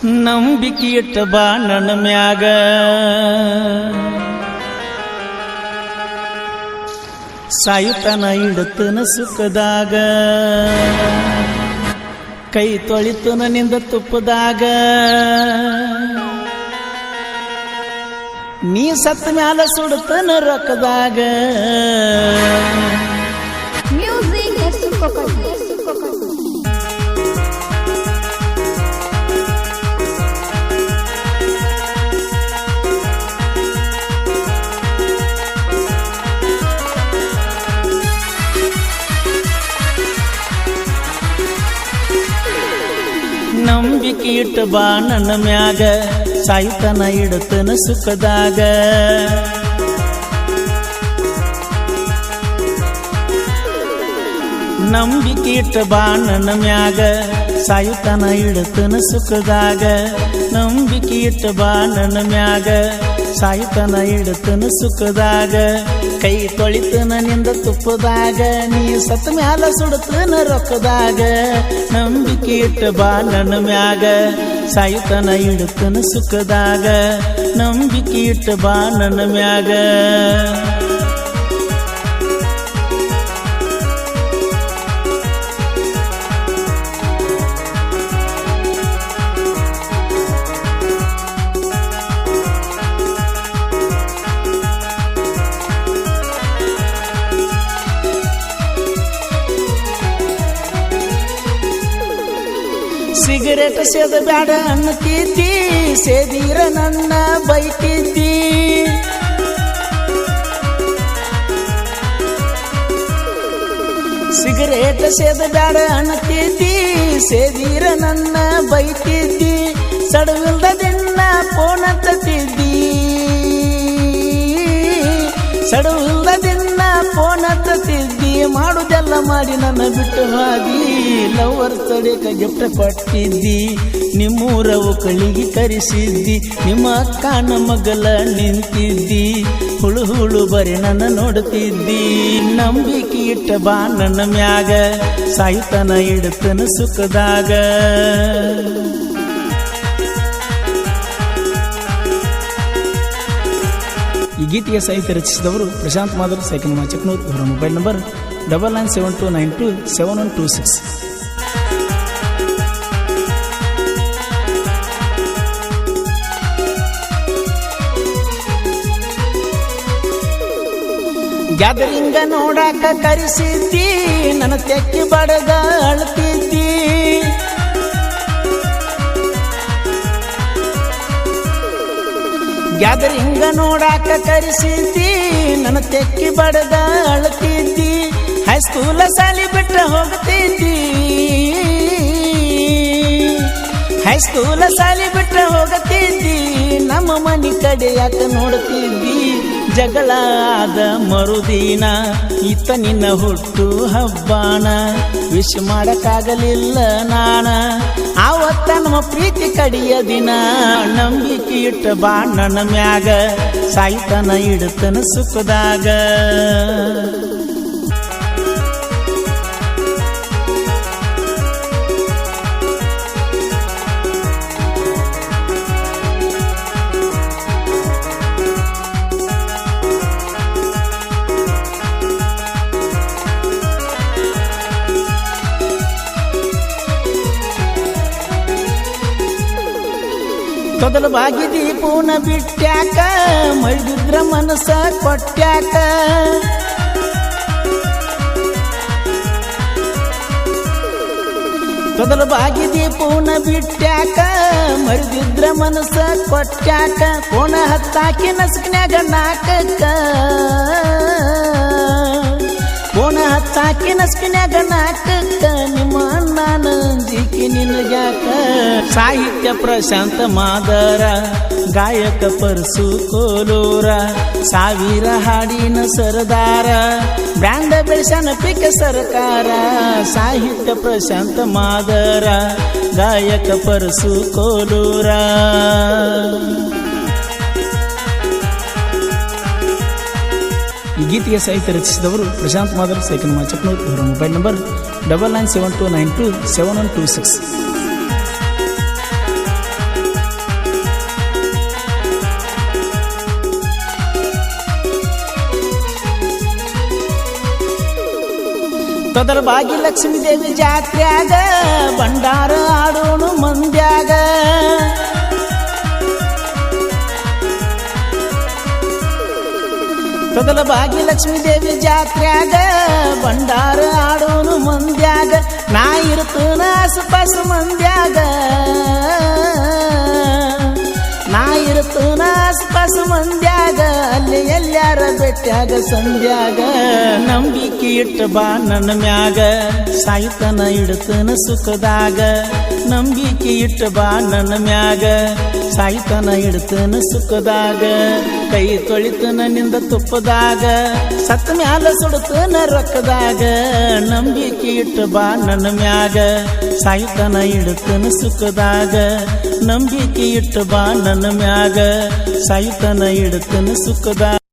ನಂಬಿಕೆ ಇಟ್ಟ ಬಾ ನನ್ನ ಮ್ಯಾಗ ಸಾಯುತನ ಇಡತನ ಸುಖದಾಗ ಕೈ ತೊಳಿತನ ನಿಂದ ತುಪ್ಪದಾಗ ನೀ ಸತ್ತ ಮ್ಯಾಲ ಸುಡತನ ರೊಕ್ಕದಾಗ ನಂಬಿಕೆ ಇಟ್ಟ ಬಾ ನನ್ನ ಮ್ಯಾಗ ಸಾಯುತನ ಇಡತನ ಸುಖದಾಗ ನಂಬಿಕೆ ಇಟ್ಟ ಬಾ ನನ್ನ ಮ್ಯಾಗ ಸಾಯುತನ ಇಡತನ ಸುಖದಾಗ ನಂಬಿಕೆ ಇಟ್ಟ ಬಾ ನನ್ನ ಮ್ಯಾಗ ಸಾಯುತನ ಇಡತನ ಸುಖದಾಗ ಕೈ ತೊಳಿತನ ನಿಂದ ತುಪ್ಪದಾಗ ನೀ ಸತ್ತ ಮ್ಯಾಲ ಸುಡತನ ರೊಕ್ಕದಾಗ ನಂಬಿಕೆ ಇಟ್ಟ ಬಾ ನನ್ನ ಮ್ಯಾಗ ಸಾಯುತನ ಇಡತನ ಸುಖದಾಗ ನಂಬಿಕೆ ಇಟ್ಟ ಬಾ ನನ್ನ ಮ್ಯಾಗ ಸಿಗರೇಟ್ ಸೇದ ಬ್ಯಾಡ ಅನ್ನತಿದ್ದಿ ಸೇದೀರ ನನ್ನ ಬೈತಿದ್ದಿ ಸಿಗರೇಟ್ ಸೇದ ಬ್ಯಾಡ ಅನ್ನತಿದ್ದಿ ಸೇದೀರ ನನ್ನ ಬೈತಿದ್ದಿ ಸಡವಿಲ್ದ ದಿನ ಫೋನ್ ಹಚ್ಚತಿದ್ದಿ ಸಡವಿಲ್ದ ದಿನ ಫೋನ್ ಹಚ್ಚತಿದ್ದಿ ಮಾಡುದೆಲ್ಲ ಮಾಡಿ ನನ್ನ ಬಿಟ್ಟು ಹೋಗಿ ಲವರ್ ತಡೆಕ ಗಿಫ್ಟ್ ಕೊಟ್ಟಿದ್ದಿ ನಿಮ್ಮೂರ ಒಕ್ಕಳಿಗೆ ಕರೆಸಿದ್ದಿ ನಿಮ್ಮ ಅಕ್ಕನ ಮಗಲ ನಿಂತಿದ್ದಿ ಹುಳು ಹುಳು ಬರೀ ನನ್ನ ನೋಡ್ತಿದ್ದಿ ನಂಬಿಕೆ ಇಟ್ಟ ಬಾ ನನ್ನ ಮ್ಯಾಗ ಸಾಯುತನ ಇಡತನ ಸುಖದಾಗ ಈ ಗೀತೆಗೆ ಸಾಹಿತ್ಯ ರಚಿಸಿದವರು ಪ್ರಶಾಂತ್ ಮಾಧವ್ ಸೈಕಲ್ ಚಿಕ್ಕನೂರ್. ಅವರ ಮೊಬೈಲ್ ನಂಬರ್ 9972927126. ಗ್ಯಾದರಿಂಗ ನೋಡಾಕ ಕರೆಸಿದ್ದಿ ನನ್ನ ತೆಕ್ಕಿ ಬಡದ ಅಳ್ತಿದ್ದಿ ಗ್ಯಾದರಿಂಗ ನೋಡಾಕ ಕರೆಸಿದ್ದಿ ನನ್ನ ತೆಕ್ಕಿ ಬಡದ ಅಳ್ತಿದ್ದಿ ಹೈಸ್ಕೂಲ ಸಾಲಿ ಬಿಟ್ಟ ಹೋಗ್ತಿದ್ದಿ ಹೈಸ್ಕೂಲ ಸಾಲಿ ಬಿಟ್ಟ ಹೋಗ್ತಿದ್ದಿ ನಮ್ಮ ಮನೆ ಕಡೆ ಯಾಕ ನೋಡ್ತಿದ್ದಿ ಜಗಳ ಆದ ಮರುದಿನ ಇತ್ತ ನಿನ್ನ ಹುಟ್ಟು ಹಬ್ಬಾನ ವಿಶ್ ಮಾಡಕ್ಕಾಗಲಿಲ್ಲ ನಾನ ಆವತ್ತ ನಮ್ಮ ಪ್ರೀತಿ ಕಡಿಯ ದಿನ ನಂಬಿಕೆ ಇಟ್ಟ ಬಾ ನನ್ನ ಮ್ಯಾಗ ಸಾಯುತನ ಇಡತನ ಸುಖದಾಗ ತೊದಲು ಬಾಗಿದಿ ಪೂನ ಬಿಟ್ಟ್ಯಾಕ ಮೈದಿದ್ರ ಮನಸ್ಸ ಕೊಟ್ಟ್ಯಾಕ ತೊದಲು ಬಾಗಿದಿ ಪೂನ ಬಿಟ್ಟ್ಯಾಕ ಮರಿದಿದ್ರ ಮನಸ್ಸ ಕೊಟ್ಟ್ಯಾಕ ಪೂನ ಹತ್ತಾಕಿ ನಸ್ಕನ್ಯಾಗ ನಾಕಕ್ಕ ಪೂನ ಹತ್ತಾಕಿ ನಸ್ಕನ್ಯಾಗ ನಾಕಕ್ಕ ನಿಮ್ಮ ಅಣ್ಣನ ಅಂಜಿಕೆ ನಿನಗ್ಯಾಕ ಸಾಹಿತ್ಯ ಪ್ರಶಾಂತ ಮಾದರ ಗಾಯಕ ಪರಸು ಕೋಲೂರ ಸಾವಿರ ಹಾಡಿನ ಸರದಾರ ಬ್ರ್ಯಾಂಡ ಬೆಳೆಸನ ಪಿಕ ಸರ್ಕಾರ ಸಾಹಿತ್ಯ ಪ್ರಶಾಂತ ಮಾದರ ಗಾಯಕ ಪರಸು ಕೋಲೂರ ಈ ಗೀತೆಗೆ ಸಾಹಿತ್ಯ ರಚಿಸಿದವರು ಪ್ರಶಾಂತ್ ಮಾಧವ್ ಸೈಕಲ್ ಚಿಕ್ಕನೂರ್. ಅವರ ಮೊಬೈಲ್ ನಂಬರ್ 9972927126. ತೊದಲ ಭಾಗ್ಯಲಕ್ಷ್ಮೀ ದೇವಿ ಜಾತ್ರ್ಯಾಗ ಭಂಡಾರ ಆಡೋನು ಮಂದ್ಯಾಗ ತೊದಲ ಭಾಗ್ಯಲಕ್ಷ್ಮೀ ದೇವಿ ಜಾತ್ರ್ಯಾಗ ಭಂಡಾರ ಆಡೋನು ಮಂದ್ಯಾಗ ನಾ ಇರ್ತನ ಆಸುಪಾಸ ಮಂದ್ಯಾಗ ನಾ ಇರ್ತನ ಆಸುಪಾಸ ಮಂದ್ಯಾಗ ಅಲ್ಲಿ ಎಲ್ಲಾರ ಬೆಟ್ಟ್ಯಾಗ ಸಂಧ್ಯಾಗ ನಂಬಿಕೆ ಇಟ್ಟ ಬಾ ನನ್ನ ಮ್ಯಾಗ ಸಾಯುತನ ಇಡ್ತನ ಸುಖದಾಗ ನಂಬಿಕೆ ಇಟ್ಟ ಬಾ ನನ್ನ ಮ್ಯಾಗ ಸಾಯುತನ ಇಡ್ತನ ಸುಖದಾಗ ಕೈ ತೊಳಿತನ ನಿಂದ ತುಪ್ಪದಾಗ ಸತ್ತ ಮ್ಯಾಲ ಸುಡತನ ರೊಕ್ಕದಾಗ ನಂಬಿಕೆ ಇಟ್ಟ ಬಾ ನನ್ನ ಮ್ಯಾಗ ಸಾಯುತನ ಇಡ್ತನ ಸುಖದಾಗ ನಂಬಿಕೆ ಇಟ್ಟ ಬಾ ನನ್ನ ಮ್ಯಾಗ ಸಾಯುತನ ಇಡ್ತನ ಸುಖದಾಗ